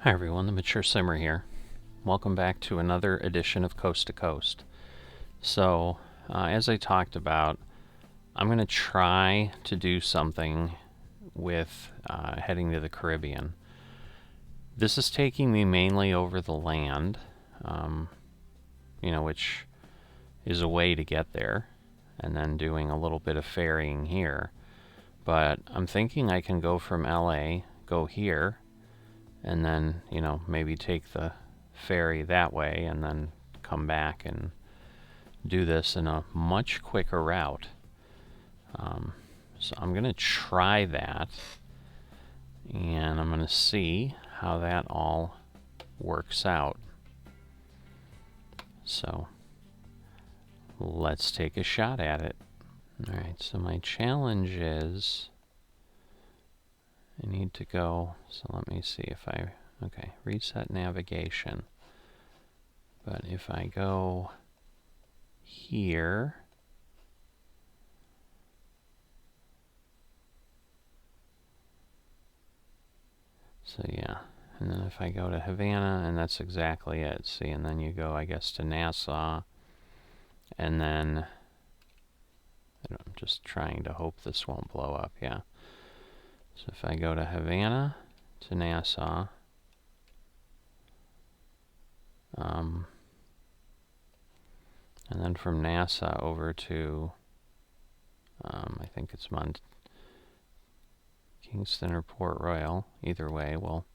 Hi everyone, the Mature Simmer here. Welcome back to another edition of Coast to Coast. So, as I talked about, I'm going to try to do something with heading to the Caribbean. This is taking me mainly over the land, which is a way to get there, and then doing a little bit of ferrying here. But I'm thinking I can go from LA, go here, and then, maybe take the ferry that way and then come back and do this in a much quicker route. So I'm going to try that, and I'm going to see how that all works out. So let's take a shot at it. Alright, so my challenge is I need to go, so let me see if okay, reset navigation. But if I go here, so yeah, and then if I go to Havana, and that's exactly it, see, and then you go, I guess, to Nassau, and then, I'm just trying to hope this won't blow up, yeah. So if I go to Havana to Nassau, and then from Nassau over to, I think it's Kingston or Port Royal, either way, we'll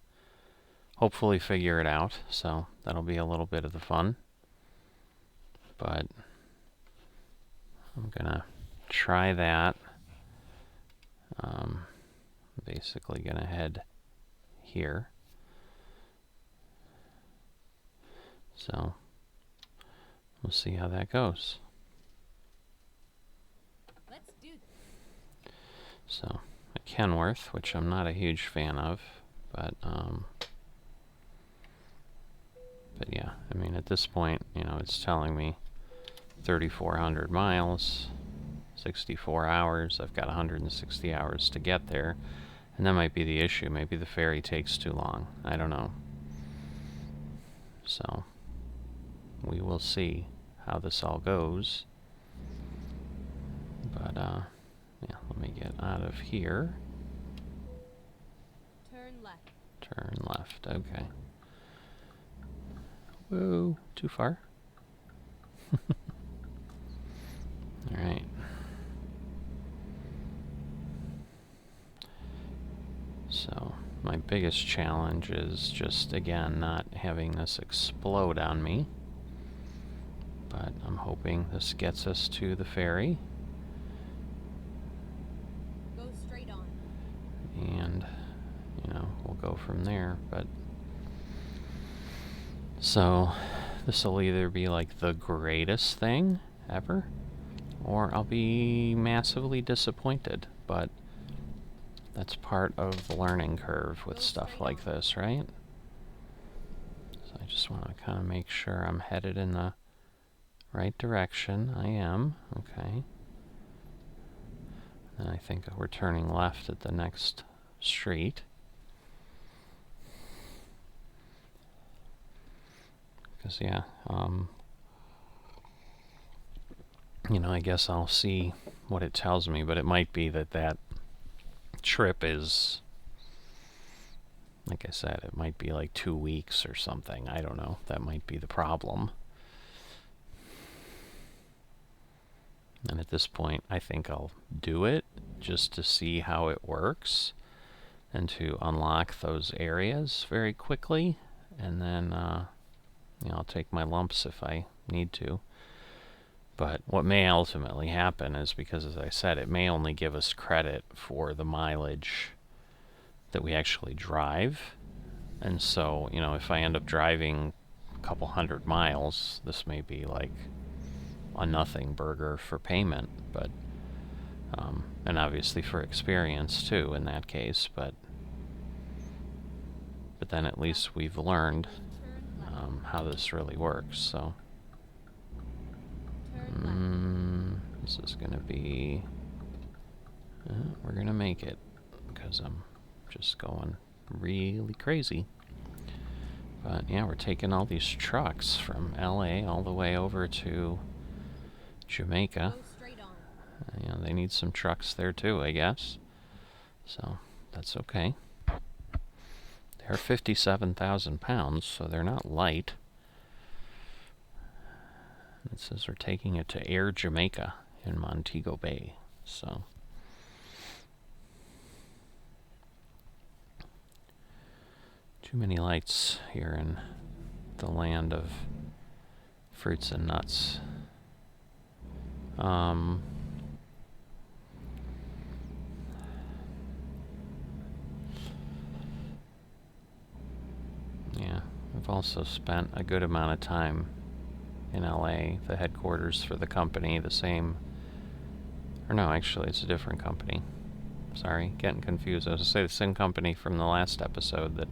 hopefully figure it out, so that'll be a little bit of the fun. But I'm gonna try that. Basically gonna head here. So we'll see how that goes. Let's do this. So at Kenworth, which I'm not a huge fan of, but yeah, I mean at this point, it's telling me 3,400 miles, 64 hours. I've got 160 hours to get there. And that might be the issue. Maybe the ferry takes too long. I don't know. So, we will see how this all goes. But, yeah, let me get out of here. Turn left. Turn left, okay. Whoa, too far. Alright. So, my biggest challenge is just, again, not having this explode on me. But I'm hoping this gets us to the ferry. Go straight on. And, we'll go from there. But so, this will either be like the greatest thing ever, or I'll be massively disappointed. But that's part of the learning curve with stuff like this, right? So I just want to kind of make sure I'm headed in the right direction. I am. Okay. And I think we're turning left at the next street. Because, yeah, I guess I'll see what it tells me, but it might be that trip is, like I said, it might be like 2 weeks or something. I don't know. That might be the problem. And at this point, I think I'll do it just to see how it works and to unlock those areas very quickly. And then, I'll take my lumps if I need to. But what may ultimately happen is, because, as I said, it may only give us credit for the mileage that we actually drive. And so, if I end up driving a couple 100 miles, this may be like a nothing burger for payment. But, and obviously for experience too in that case. But then at least we've learned how this really works. So. This is going to be... we're going to make it, because I'm just going really crazy. But yeah, we're taking all these trucks from LA all the way over to Jamaica. Go straight on. You know, they need some trucks there too, I guess. So that's okay. They're 57,000 pounds, so they're not light. It says we're taking it to Air Jamaica in Montego Bay. So too many lights here in the land of fruits and nuts. Yeah, I've also spent a good amount of time in LA, the headquarters for the company, the same, or no, actually it's a different company. Sorry, getting confused. I was going to say the same company from the last episode that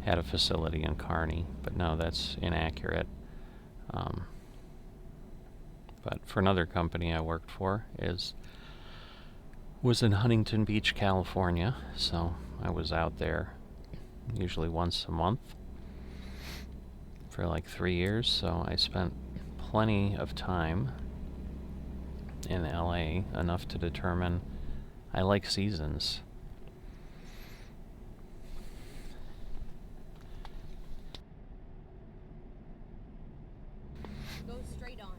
had a facility in Kearney, but no, that's inaccurate. But for another company I worked for was in Huntington Beach, California, so I was out there usually once a month for like 3 years, so I spent plenty of time in LA, enough to determine I like seasons. Go straight on.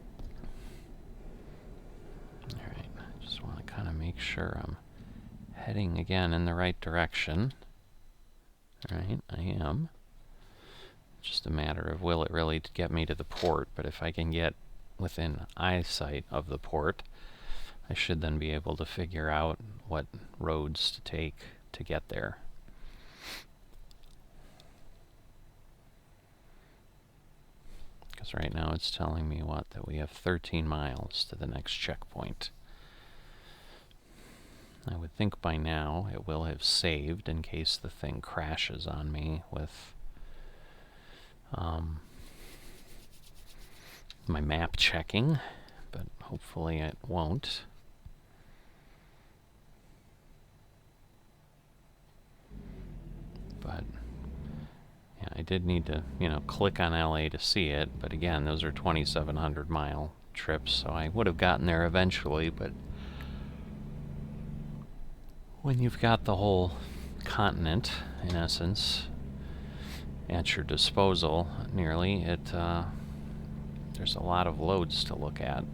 Alright, I just want to kind of make sure I'm heading again in the right direction. Alright, I am. Just a matter of will it really get me to the port, but if I can get within eyesight of the port, I should then be able to figure out what roads to take to get there. Because right now it's telling me that we have 13 miles to the next checkpoint. I would think by now it will have saved in case the thing crashes on me with my map checking, but hopefully it won't. But yeah, I did need to, click on LA to see it, but again, those are 2,700 mile trips, so I would have gotten there eventually, but when you've got the whole continent, in essence, at your disposal, nearly, there's a lot of loads to look at.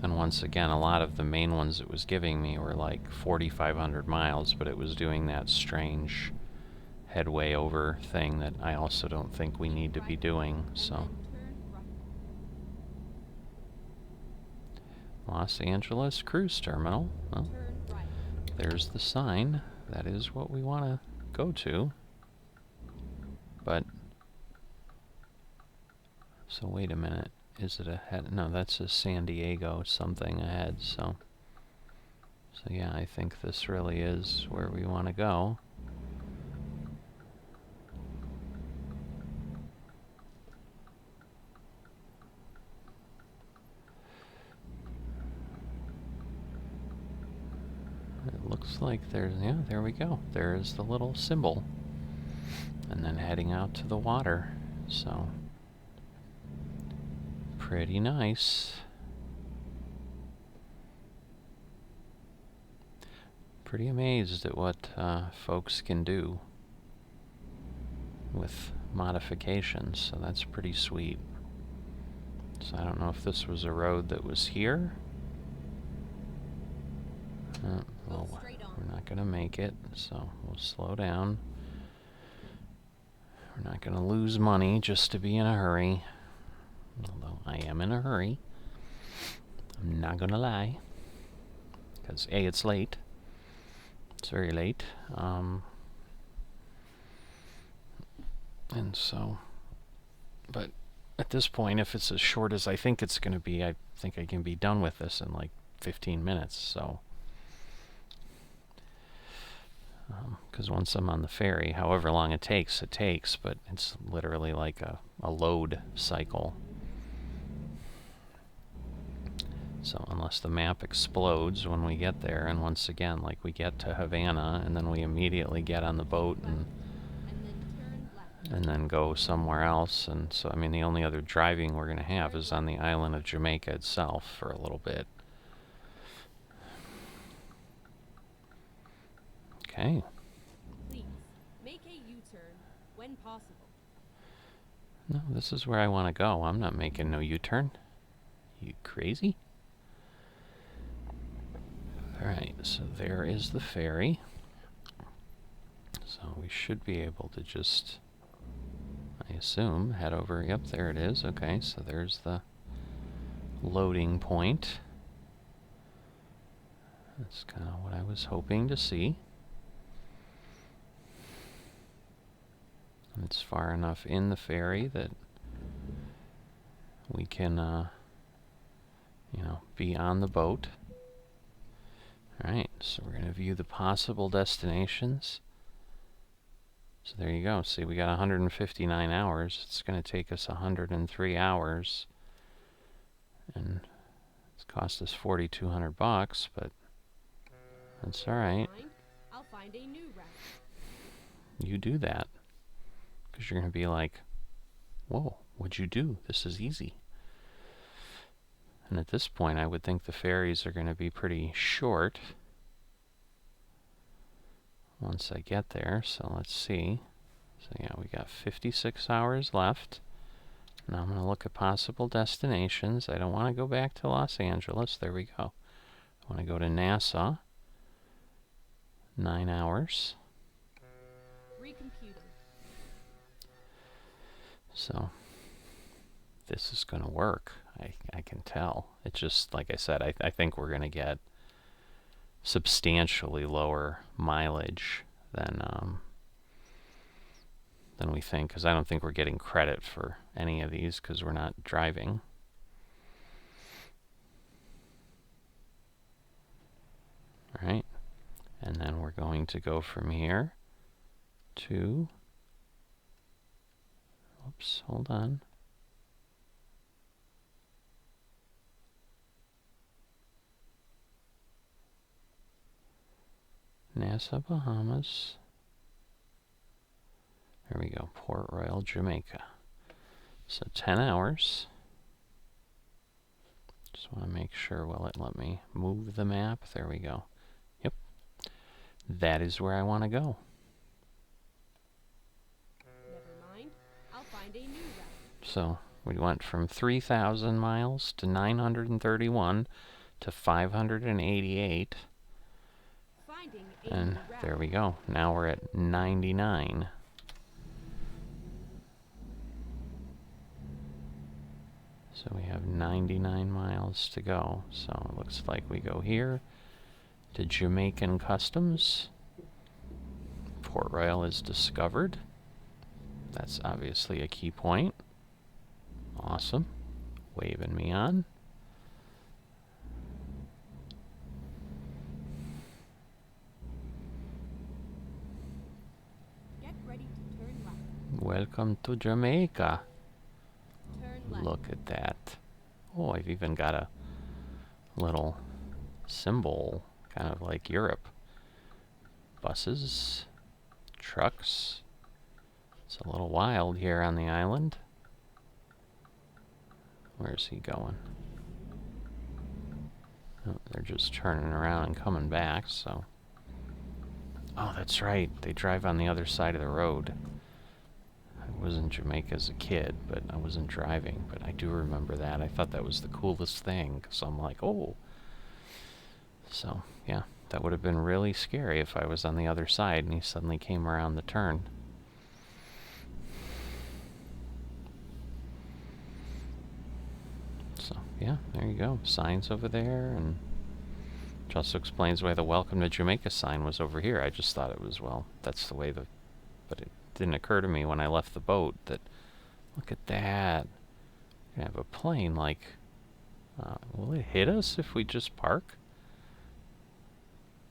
And once again, a lot of the main ones it was giving me were like 4,500 miles, but it was doing that strange headway over thing that I also don't think we need to be doing, so. Los Angeles Cruise Terminal. Well, there's the sign. That is what we want to go to. But, so wait a minute. Is it ahead? No, that's a San Diego something ahead, so yeah, I think this really is where we want to go. It looks like there's, yeah, there we go. There's the little symbol. And then heading out to the water, so pretty nice. Pretty amazed at what folks can do with modifications, so that's pretty sweet. So I don't know if this was a road that was here. Well, we're not going to make it, so we'll slow down. We're not going to lose money just to be in a hurry. Although I am in a hurry. I'm not going to lie. Because A, it's late. It's very late. And so, but at this point, if it's as short as I think it's going to be, I think I can be done with this in like 15 minutes, so. Because once I'm on the ferry, however long it takes, but it's literally like a load cycle. So unless the map explodes when we get there, and once again, like we get to Havana, and then we immediately get on the boat and then go somewhere else. And so, I mean, the only other driving we're going to have is on the island of Jamaica itself for a little bit. Okay. Please, make a U-turn when possible. No, this is where I want to go. I'm not making no U-turn. You crazy? Alright, so there is the ferry. So we should be able to just, I assume, head over. Yep, there it is. Okay, so there's the loading point. That's kind of what I was hoping to see. It's far enough in the ferry that we can, you know, be on the boat. Alright, so we're going to view the possible destinations. So there you go. See, we got 159 hours. It's going to take us 103 hours. And it's cost us $4,200, but that's alright. I'll find a new route. You do that. Because you're going to be like, whoa, what'd you do? This is easy. And at this point, I would think the ferries are going to be pretty short once I get there. So let's see. So yeah, we got 56 hours left. Now I'm going to look at possible destinations. I don't want to go back to Los Angeles. There we go. I want to go to Nassau. 9 hours. Recomputing. So this is going to work. I can tell. It's just, like I said, I think we're going to get substantially lower mileage than we think, because I don't think we're getting credit for any of these because we're not driving. All right. And then we're going to go from here to, oops, hold on. Nassau, Bahamas. There we go, Port Royal, Jamaica. So 10 hours. Just want to make sure, will it let me move the map? There we go. Yep. That is where I want to go. Never mind. I'll find a new route. So we went from 3,000 miles to 931 to 588. Finding a And new route. there we go. Now we're at 99. So we have 99 miles to go. So it looks like we go here to Jamaican Customs. Port Royal is discovered. That's obviously a key point. Awesome. Waving me on. Get ready to turn left. Welcome to Jamaica. Turn left. Look at that. Oh, I've even got a little symbol, kind of like Europe. Buses, trucks. It's a little wild here on the island. Where's he going? Oh, they're just turning around and coming back, so. Oh, that's right. They drive on the other side of the road. I was in Jamaica as a kid, but I wasn't driving. But I do remember that. I thought that was the coolest thing. So I'm like, oh. So, yeah, that would have been really scary if I was on the other side and he suddenly came around the turn. So, yeah, there you go. Signs over there, and which also explains why the Welcome to Jamaica sign was over here. I just thought it was, well, that's the way the... But it didn't occur to me when I left the boat that, look at that. We have a plane, like, will it hit us if we just park?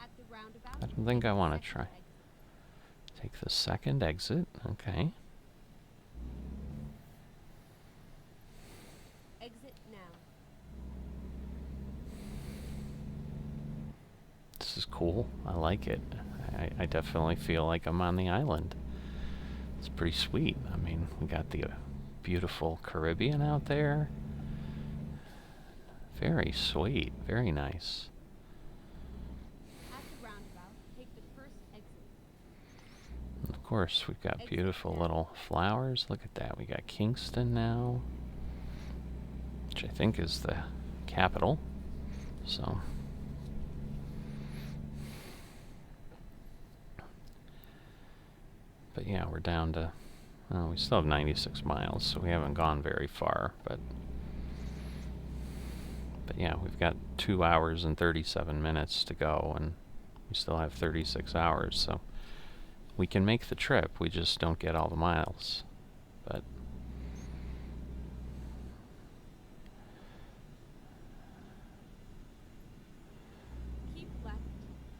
At the roundabout. I don't think I want to Second try. exit. Take the second exit, okay. Exit now. This is cool. I like it. I definitely feel like I'm on the island. It's pretty sweet. I mean, we got the beautiful Caribbean out there. Very sweet. Very nice. At the roundabout, take the first exit. And of course, we've got Exit beautiful now. little flowers. Look at that. We got Kingston now, which I think is the capital. So, but yeah, we're down to, well, we still have 96 miles, so we haven't gone very far, but yeah, we've got 2 hours and 37 minutes to go, and we still have 36 hours, so we can make the trip. We just don't get all the miles. But Keep left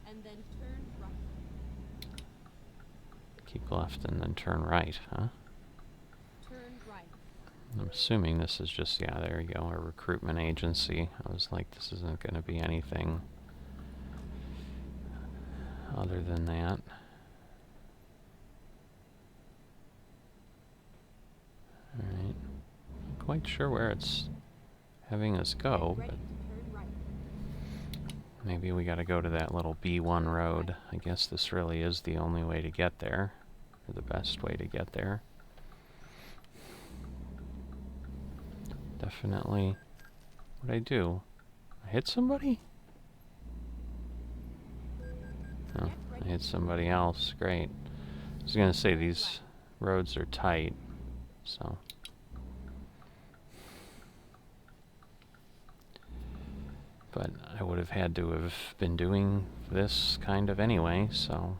and then turn right. keep left and then turn right, huh? Turn right. I'm assuming this is just, yeah, there you go, a recruitment agency. I was like, this isn't going to be anything other than that. Alright. Not quite sure where it's having us go, Get ready but to turn right. maybe we gotta go to that little B1 road. I guess this really is the only way to get there, or the best way to get there. Definitely. What'd I do? I hit somebody? Oh, I hit somebody else. Great. I was gonna say, these roads are tight, so. But I would have had to have been doing this kind of anyway, so.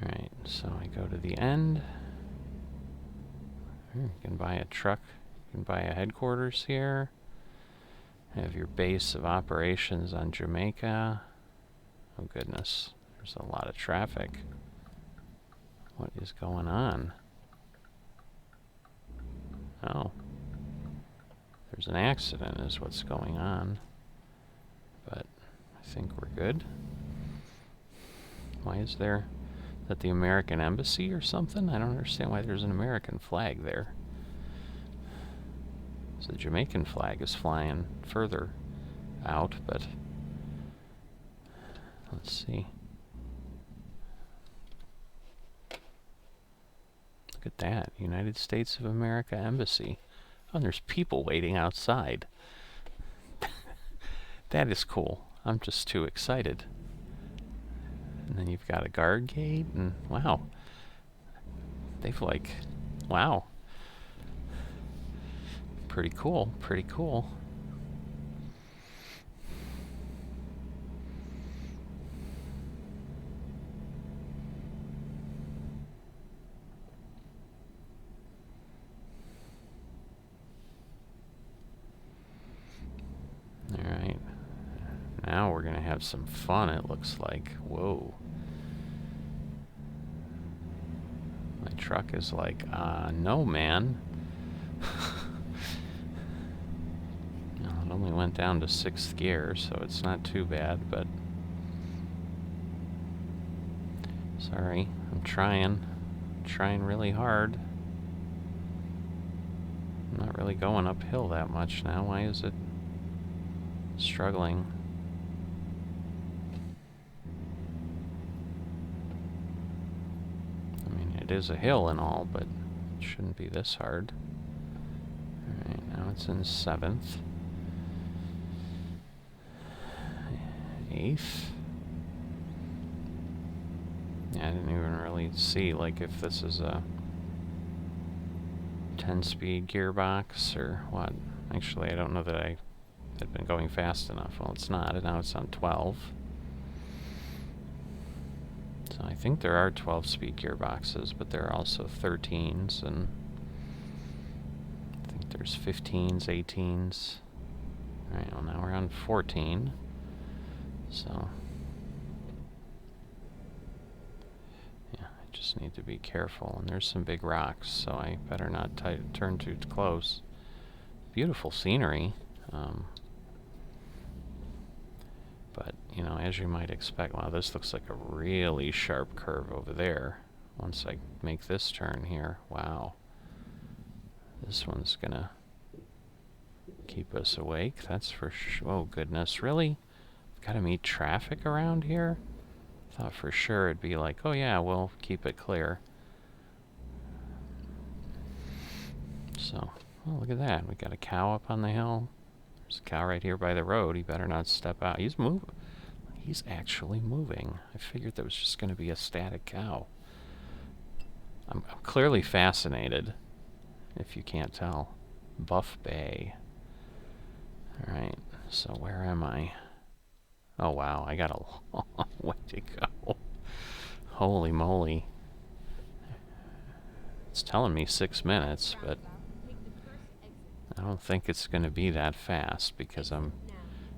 Alright, so I go to the end. You can buy a truck. You can buy a headquarters here. Have your base of operations on Jamaica. Oh goodness, there's a lot of traffic. What is going on? Oh. There's an accident is what's going on. But I think we're good. Why is there... Is that the American Embassy or something? I don't understand why there's an American flag there. So the Jamaican flag is flying further out, but... Let's see. Look at that. United States of America Embassy. Oh, and there's people waiting outside. That is cool. I'm just too excited. And then you've got a guard gate, and wow. They've like, wow. Pretty cool, pretty cool. Alright. Now we're gonna have some fun, it looks like. Whoa. My truck is like, no, man. It only went down to 6th gear, so it's not too bad, but... Sorry, I'm trying. Trying really hard. I'm not really going uphill that much now. Why is it struggling? I mean, it is a hill and all, but it shouldn't be this hard. Alright, now it's in 7th. 8th. Yeah, I didn't even really see, like, if this is a 10-speed gearbox or what. Actually, I don't know that I had been going fast enough. Well, it's not, and now it's on 12. So I think there are 12-speed gearboxes, but there are also 13s, and I think there's 15s, 18s. Alright, well now we're on 14. So, yeah, I just need to be careful. And there's some big rocks, so I better not turn too close. Beautiful scenery. But you know, as you might expect, wow, this looks like a really sharp curve over there. Once I make this turn here, wow. This one's gonna keep us awake, that's for sure. Oh goodness, really? Gotta meet traffic around here? Thought for sure it'd be like, oh yeah, we'll keep it clear. So, oh, look at that. We got a cow up on the hill. There's a cow right here by the road. He better not step out. He's moving. He's actually moving. I figured that was just going to be a static cow. I'm clearly fascinated, if you can't tell. Buff Bay. Alright, so where am I? Oh wow, I got a long way to go. Holy moly. It's telling me 6 minutes, but I don't think it's going to be that fast because I'm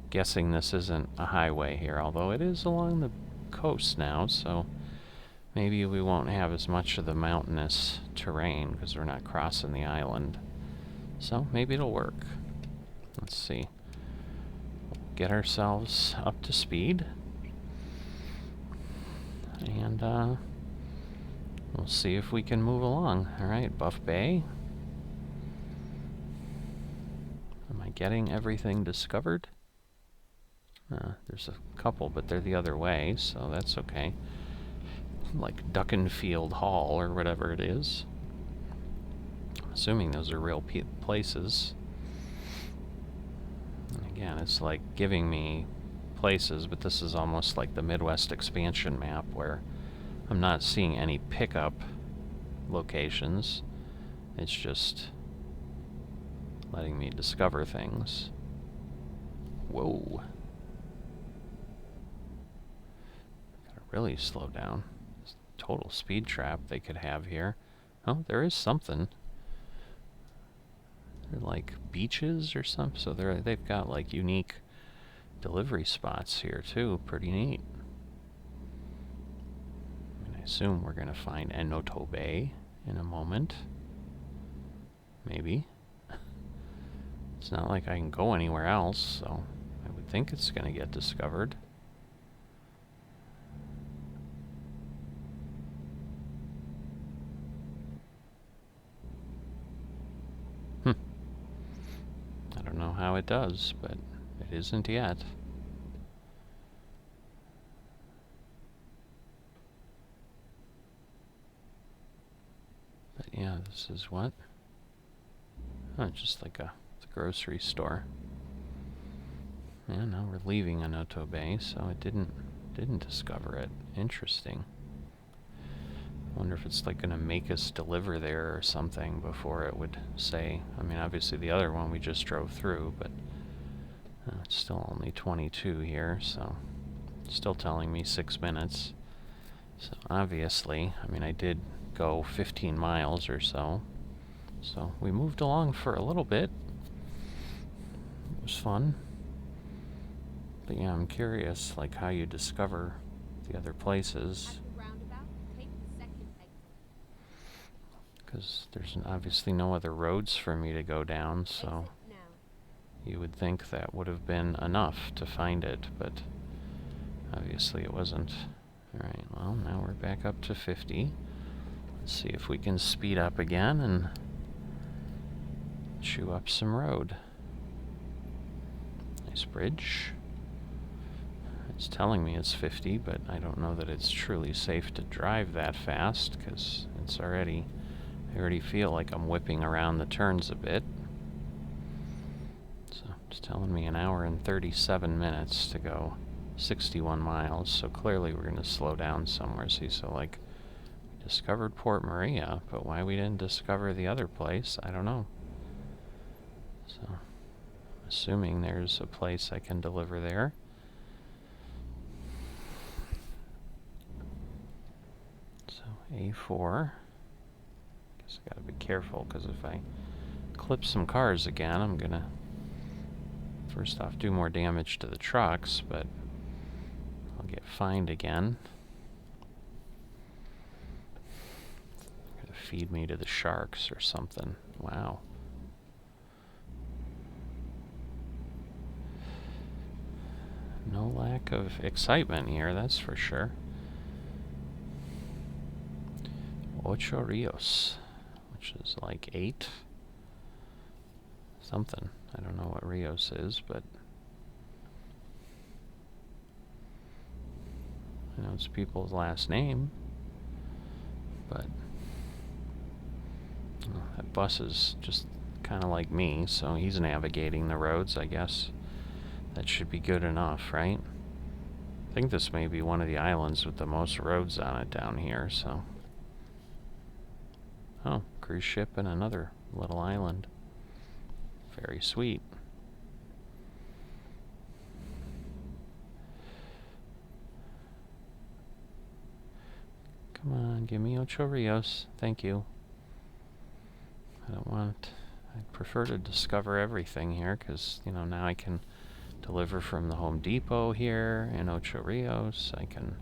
guessing this isn't a highway here, although it is along the coast now, so maybe we won't have as much of the mountainous terrain because we're not crossing the island. So maybe it'll work. Let's see. Get ourselves up to speed. And we'll see if we can move along. Alright, Buff Bay. Am I getting everything discovered? There's a couple, but they're the other way, so that's okay. Like Duckenfield Hall or whatever it is. I'm assuming those are real places. And again, it's like giving me places, but this is almost like the Midwest expansion map where I'm not seeing any pickup locations. It's just letting me discover things. Whoa. Gotta really slow down. It's a total speed trap they could have here. Oh, there is something. They're like beaches or something, so they've got like unique delivery spots here too. Pretty neat. I assume we're gonna find Enoto Bay in a moment. Maybe. It's not like I can go anywhere else, so I would think it's gonna get discovered. I don't know how it does, but it isn't yet. But yeah, this is what? Oh, just like a grocery store. Yeah, now we're leaving Enoto Bay, so it didn't discover it. Interesting. Wonder if it's like gonna make us deliver there or something before it would say. I mean, obviously the other one we just drove through, but it's still only 22 here, so it's still telling me 6 minutes. So obviously, I mean, I did go 15 miles or so. So we moved along for a little bit. It was fun. But yeah, I'm curious, like, how you discover the other places. Because there's obviously no other roads for me to go down, so you would think that would have been enough to find it, but obviously it wasn't. Alright, well, now we're back up to 50. Let's see if we can speed up again and chew up some road. Nice bridge. It's telling me it's 50, but I don't know that it's truly safe to drive that fast, because it's already... I already feel like I'm whipping around the turns a bit. So it's telling me 1 hour and 37 minutes to go 61 miles, so clearly we're going to slow down somewhere. See, so like, we discovered Port Maria, but why we didn't discover the other place, I don't know. So, assuming there's a place I can deliver there. So, A4. Guess I gotta be careful, because if I clip some cars again, I'm gonna, first off, do more damage to the trucks, but I'll get fined again. They're gonna feed me to the sharks or something. Wow. No lack of excitement here, that's for sure. Ocho Rios, which is like 8 something. I don't know what Rios is, but I know it's people's last name. But that bus is just kind of like me, so he's navigating the roads, I guess. That should be good enough, right? I think this may be one of the islands with the most roads on it down here, so. Oh, cruise ship and another little island. Very sweet. Come on, give me Ocho Rios. Thank you. I don't want... I'd prefer to discover everything here, because, you know, now I can deliver from the Home Depot here in Ocho Rios. I can,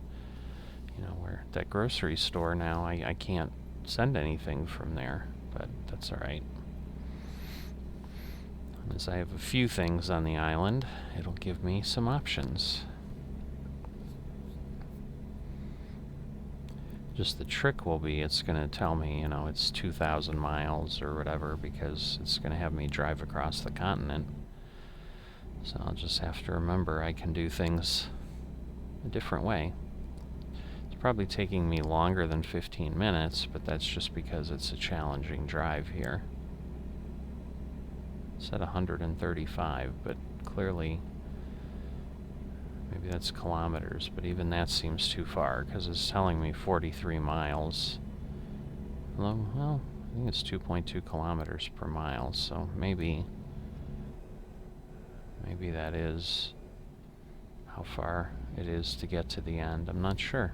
you know, where that grocery store now, I can't send anything from there, but that's alright. As I have a few things on the island, it'll give me some options. Just the trick will be, it's going to tell me, you know, it's 2,000 miles or whatever, because it's going to have me drive across the continent. So I'll just have to remember I can do things a different way. It's probably taking me longer than 15 minutes, but that's just because it's a challenging drive here. It's at 135, but clearly maybe that's kilometers, but even that seems too far, because it's telling me 43 miles. Well, I think it's 2.2 kilometers per mile, so maybe that is how far it is to get to the end. I'm not sure.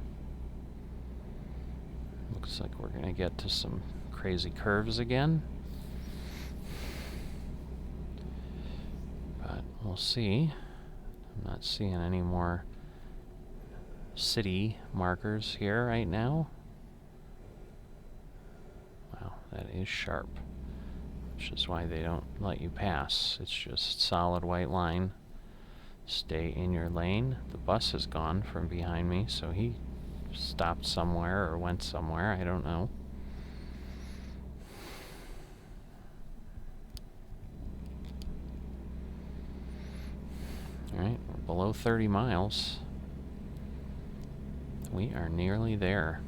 Looks like we're going to get to some crazy curves again. But we'll see. I'm not seeing any more city markers here right now. Wow, that is sharp, which is why they don't let you pass. It's just solid white line. Stay in your lane. The bus is gone from behind me, so he stopped somewhere or went somewhere. I don't know. Alright, we're below 30 miles. We are nearly there.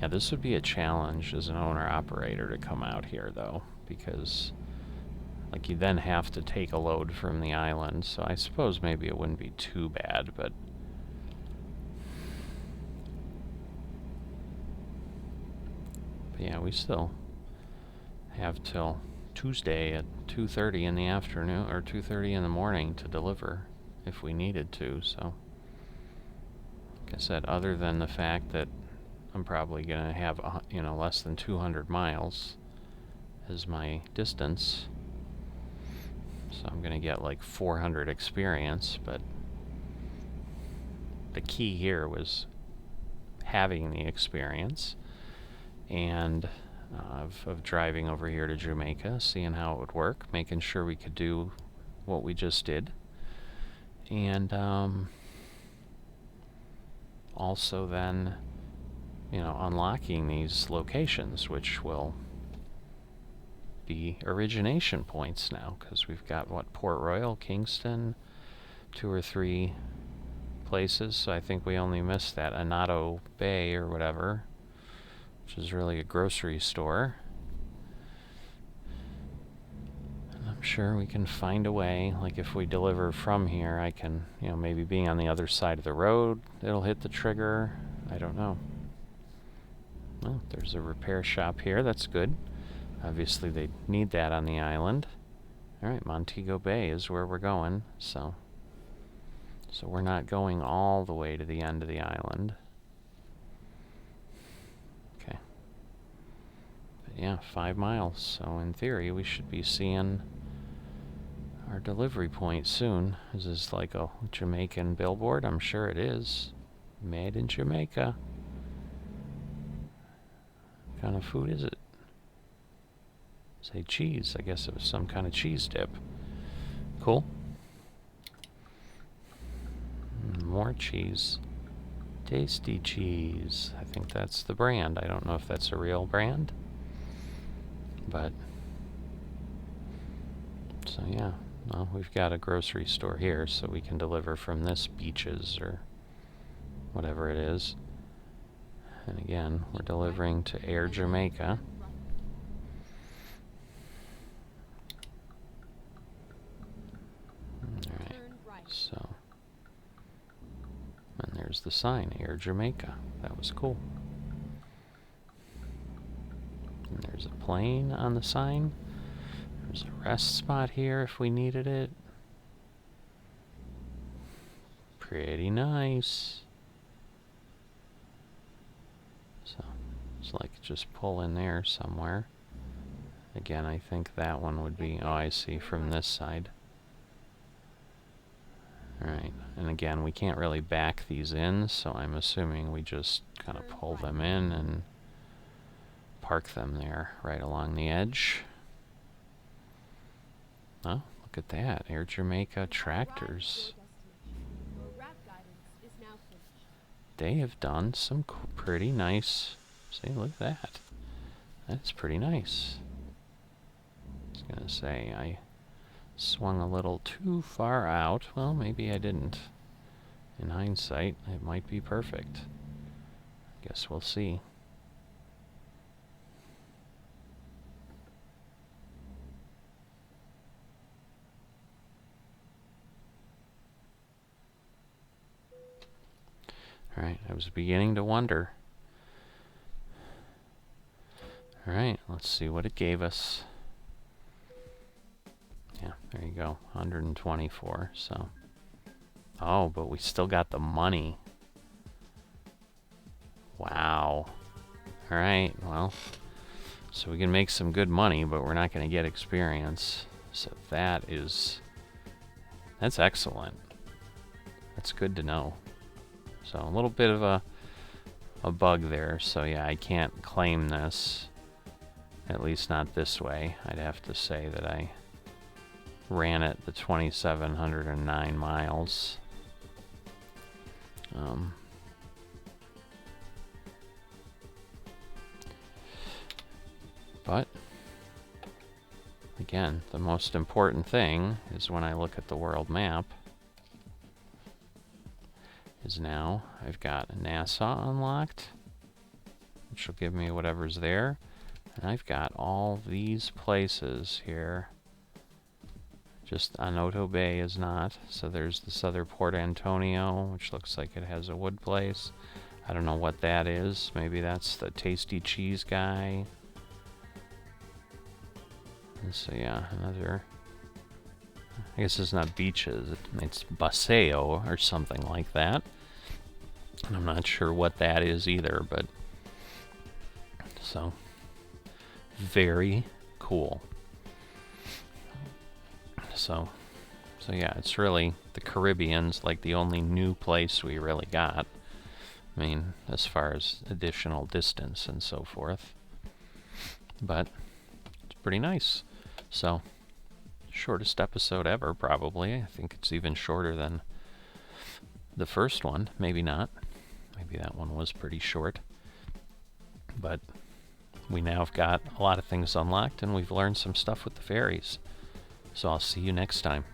Yeah, this would be a challenge as an owner-operator to come out here, though, because, like, you then have to take a load from the island, so I suppose maybe it wouldn't be too bad, but... yeah, we still have till Tuesday at 2:30 in the afternoon, or 2:30 in the morning to deliver, if we needed to, so... like I said, other than the fact that I'm probably going to have, you know, less than 200 miles as my distance. So I'm going to get like 400 experience, but the key here was having the experience and of driving over here to Jamaica, seeing how it would work, making sure we could do what we just did. And also then, you know, unlocking these locations, which will be origination points now, because we've got, what, Port Royal, Kingston, 2 or 3 places, so I think we only missed that Anato Bay or whatever, which is really a grocery store. And I'm sure we can find a way, like if we deliver from here, I can, you know, maybe being on the other side of the road, it'll hit the trigger. I don't know. Well, there's a repair shop here, that's good. Obviously they need that on the island. Alright, Montego Bay is where we're going, so we're not going all the way to the end of the island. Okay. But yeah, 5 miles, so in theory we should be seeing our delivery point soon. Is this like a Jamaican billboard? I'm sure it is. Made in Jamaica. What kind of food is it? Say cheese. I guess it was some kind of cheese dip. Cool. More cheese. Tasty cheese. I think that's the brand. I don't know if that's a real brand. But, so yeah. Well, we've got a grocery store here, so we can deliver from this Beaches or whatever it is. And again, we're delivering to Air Jamaica. Alright, so. And there's the sign, Air Jamaica. That was cool. And there's a plane on the sign. There's a rest spot here if we needed it. Pretty nice. So, it's like just pull in there somewhere. Again, I think that one would be, oh, I see, from this side. Alright, and again, we can't really back these in, so I'm assuming we just kind of pull them in and park them there right along the edge. Oh, look at that. Air Jamaica tractors. They have done some pretty nice... See, look at that. That's pretty nice. I was gonna say, I swung a little too far out. Well, maybe I didn't. In hindsight, it might be perfect. Guess we'll see. Alright, I was beginning to wonder. Alright, let's see what it gave us. Yeah, there you go. 124, so. Oh, but we still got the money. Wow. Alright, well. So we can make some good money, but we're not going to get experience. So that's excellent. That's good to know. So a little bit of a bug there. So yeah, I can't claim this. At least not this way. I'd have to say that I ran it the 2,709 miles. But again, the most important thing is when I look at the world map is now I've got NASA unlocked, which will give me whatever's there. And I've got all these places here. Just Anoto Bay is not. So there's this other Port Antonio, which looks like it has a wood place. I don't know what that is. Maybe that's the tasty cheese guy. And so yeah, another... I guess it's not Beaches. It's Paseo or something like that. And I'm not sure what that is either, but... So... Very cool. So yeah, it's really the Caribbean's like the only new place we really got. I mean, as far as additional distance and so forth. But it's pretty nice. So, shortest episode ever, probably. I think it's even shorter than the first one. Maybe not. Maybe that one was pretty short. But we now have got a lot of things unlocked, and we've learned some stuff with the ferries. So I'll see you next time.